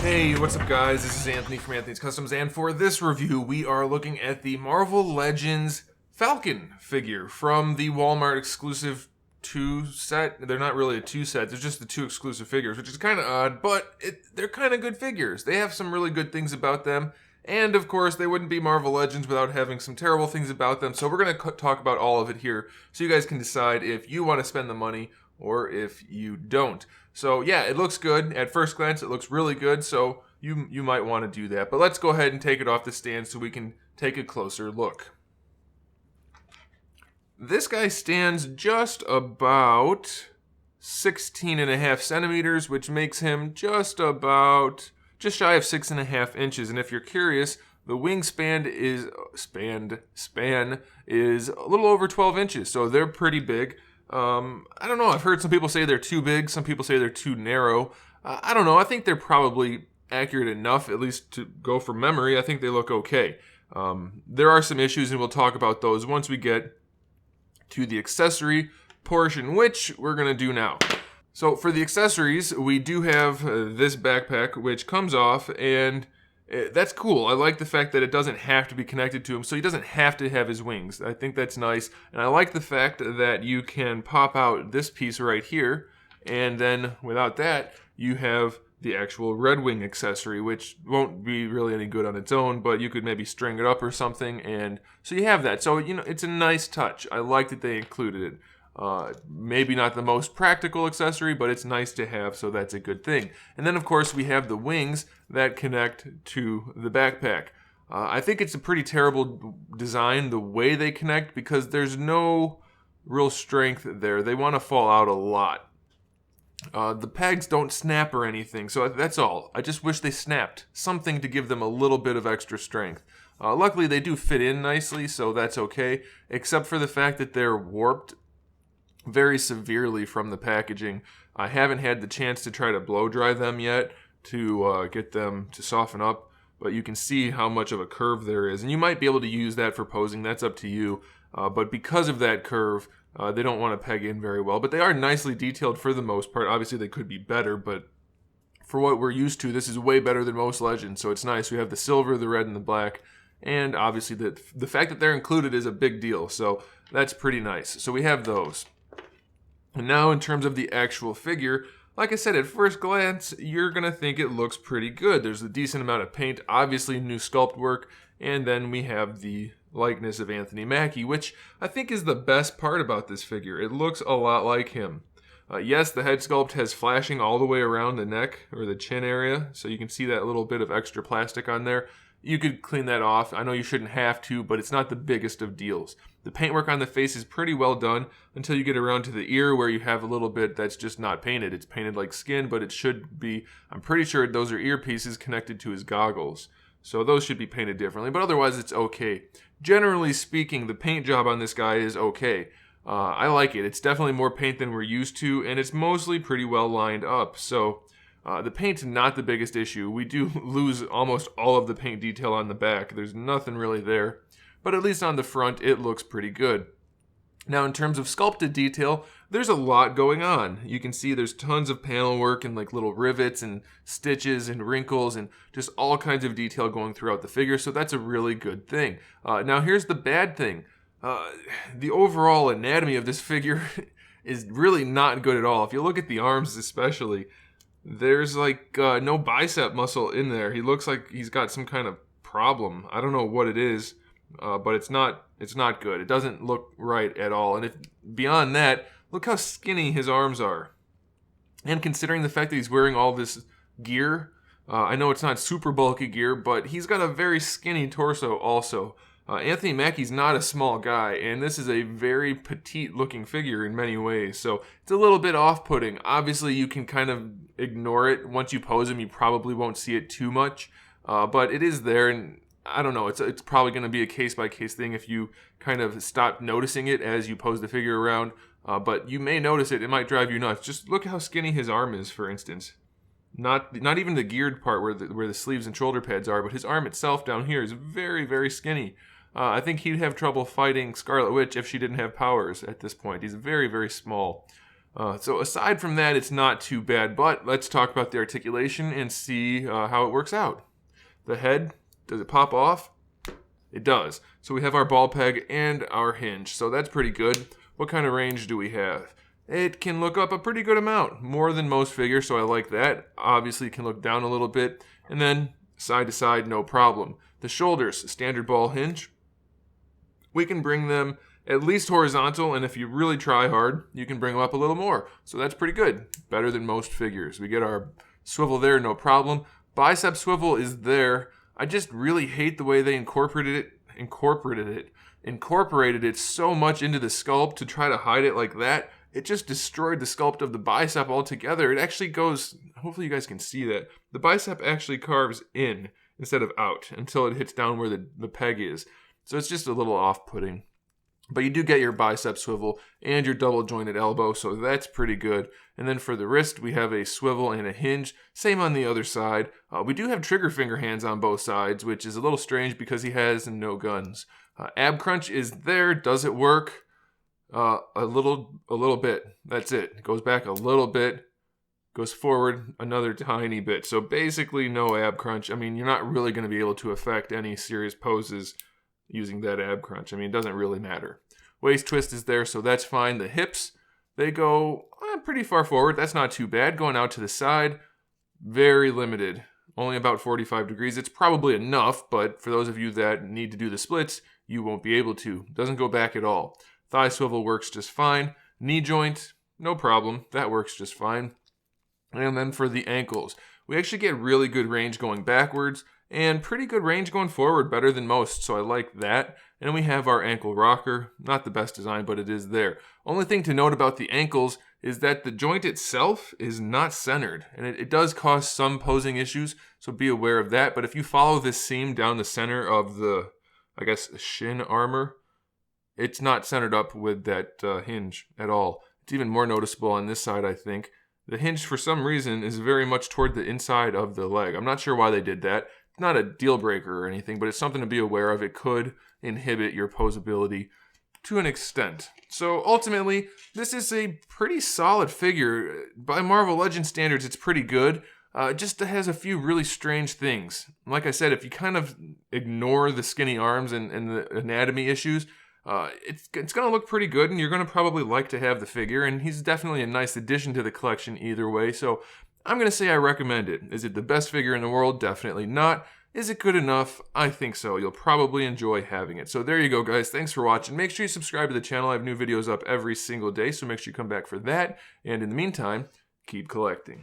Hey, what's up guys? This is Anthony from AnthonysCustoms, and for this review we are looking at the Marvel Legends Falcon figure from the Walmart exclusive 2 set. They're not really a 2 set, they're just the 2 exclusive figures, which is kind of odd, but they're kind of good figures. They have some really good things about them, and of course they wouldn't be Marvel Legends without having some terrible things about them, so we're going to talk about all of it here so you guys can decide if you want to spend the money or if you don't. So yeah, it looks good. At first glance, it looks really good, so you might want to do that. But let's go ahead and take it off the stand so we can take a closer look. This guy stands just about 16.5 centimeters, which makes him just shy of 6.5 inches. And if you're curious, the wingspan is a little over 12 inches, so they're pretty big. I don't know, I've heard some people say they're too big, some people say they're too narrow. I don't know, I think they're probably accurate enough, at least to go from memory. I think they look okay. There are some issues, and we'll talk about those once we get to the accessory portion, which we're going to do now. So for the accessories, we do have this backpack, which comes off, and that's cool. I like the fact that it doesn't have to be connected to him, so he doesn't have to have his wings. I think that's nice. And I like the fact that you can pop out this piece right here, and then without that, you have the actual Red Wing accessory, which won't be really any good on its own, but you could maybe string it up or something, and so you have that. So, you know, it's a nice touch. I like that they included it. Maybe not the most practical accessory, but it's nice to have, so that's a good thing. And then, of course, we have the wings that connect to the backpack. I think it's a pretty terrible design, the way they connect, because there's no real strength there. They want to fall out a lot. The pegs don't snap or anything, so that's all. I just wish they snapped. Something to give them a little bit of extra strength. Luckily, they do fit in nicely, so that's okay, except for the fact that they're warped very severely from the packaging. I haven't had the chance to try to blow dry them yet to get them to soften up, but you can see how much of a curve there is, and you might be able to use that for posing. That's up to you, but because of that curve, they don't want to peg in very well, but they are nicely detailed for the most part. Obviously they could be better, but for what we're used to, this is way better than most Legends, so it's nice. We have the silver, the red, and the black, and obviously the fact that they're included is a big deal, so that's pretty nice. So we have those. And now in terms of the actual figure, like I said, at first glance, you're going to think it looks pretty good. There's a decent amount of paint, obviously new sculpt work, and then we have the likeness of Anthony Mackie, which I think is the best part about this figure. It looks a lot like him. Yes, the head sculpt has flashing all the way around the neck or the chin area, so you can see that little bit of extra plastic on there. You could clean that off. I know you shouldn't have to, but it's not the biggest of deals. The paintwork on the face is pretty well done until you get around to the ear, where you have a little bit that's just not painted. It's painted like skin, but it should be, I'm pretty sure those are earpieces connected to his goggles. So those should be painted differently, but otherwise it's okay. Generally speaking, the paint job on this guy is okay. I like it. It's definitely more paint than we're used to, and it's mostly pretty well lined up. So the paint's not the biggest issue. We do lose almost all of the paint detail on the back. There's nothing really there. But at least on the front, it looks pretty good. Now, in terms of sculpted detail, there's a lot going on. You can see there's tons of panel work and like little rivets and stitches and wrinkles and just all kinds of detail going throughout the figure, so that's a really good thing. Now, here's the bad thing. The overall anatomy of this figure is really not good at all. If you look at the arms especially, there's like no bicep muscle in there. He looks like he's got some kind of problem. I don't know what it is, but it's not good. It doesn't look right at all. And if beyond that, look how skinny his arms are. And considering the fact that he's wearing all this gear, I know it's not super bulky gear, but he's got a very skinny torso also. Anthony Mackie's not a small guy, and this is a very petite-looking figure in many ways, so it's a little bit off-putting. Obviously, you can kind of ignore it. Once you pose him, you probably won't see it too much, but it is there, and I don't know, it's probably going to be a case-by-case thing if you kind of stop noticing it as you pose the figure around, but you may notice it. It might drive you nuts. Just look how skinny his arm is, for instance. Not even the geared part where the sleeves and shoulder pads are, but his arm itself down here is very, very skinny. I think he'd have trouble fighting Scarlet Witch if she didn't have powers at this point. He's very, very small. So aside from that, it's not too bad, but let's talk about the articulation and see how it works out. The head, does it pop off? It does. So we have our ball peg and our hinge, so that's pretty good. What kind of range do we have? It can look up a pretty good amount, more than most figures, so I like that. Obviously, it can look down a little bit, and then side to side, no problem. The shoulders, standard ball hinge. We can bring them at least horizontal, and if you really try hard, you can bring them up a little more. So that's pretty good, better than most figures. We get our swivel there, no problem. Bicep swivel is there. I just really hate the way they incorporated it so much into the sculpt to try to hide it like that. It just destroyed the sculpt of the bicep altogether. It actually goes, hopefully you guys can see that. The bicep actually carves in instead of out until it hits down where the peg is. So it's just a little off-putting. But you do get your bicep swivel and your double jointed elbow, so that's pretty good. And then for the wrist, we have a swivel and a hinge. Same on the other side. We do have trigger finger hands on both sides, which is a little strange because he has no guns. Ab crunch is there. Does it work? A little bit. That's it. It goes back a little bit, goes forward another tiny bit. So basically no ab crunch. I mean, you're not really going to be able to affect any serious poses using that ab crunch. I mean, it doesn't really matter. Waist twist is there, so that's fine. The hips, they go pretty far forward. That's not too bad. Going out to the side, very limited. Only about 45 degrees. It's probably enough, but for those of you that need to do the splits, you won't be able to. Doesn't go back at all. Thigh swivel works just fine. Knee joint, no problem. That works just fine. And then for the ankles, we actually get really good range going backwards and pretty good range going forward, better than most, so I like that. And we have our ankle rocker. Not the best design, but it is there. Only thing to note about the ankles is that the joint itself is not centered, and it does cause some posing issues, so be aware of that. But if you follow this seam down the center of the, I guess, shin armor, it's not centered up with that hinge at all. It's even more noticeable on this side, I think. The hinge, for some reason, is very much toward the inside of the leg. I'm not sure why they did that. It's not a deal breaker or anything, but it's something to be aware of. It could inhibit your posability to an extent. So ultimately, this is a pretty solid figure. By Marvel Legends standards, it's pretty good. It just has a few really strange things. Like I said, if you kind of ignore the skinny arms and the anatomy issues, it's going to look pretty good, and you're going to probably like to have the figure, and he's definitely a nice addition to the collection either way, so I'm going to say I recommend it. Is it the best figure in the world? Definitely not. Is it good enough? I think so. You'll probably enjoy having it. So there you go, guys. Thanks for watching. Make sure you subscribe to the channel. I have new videos up every single day, so make sure you come back for that, and in the meantime, keep collecting.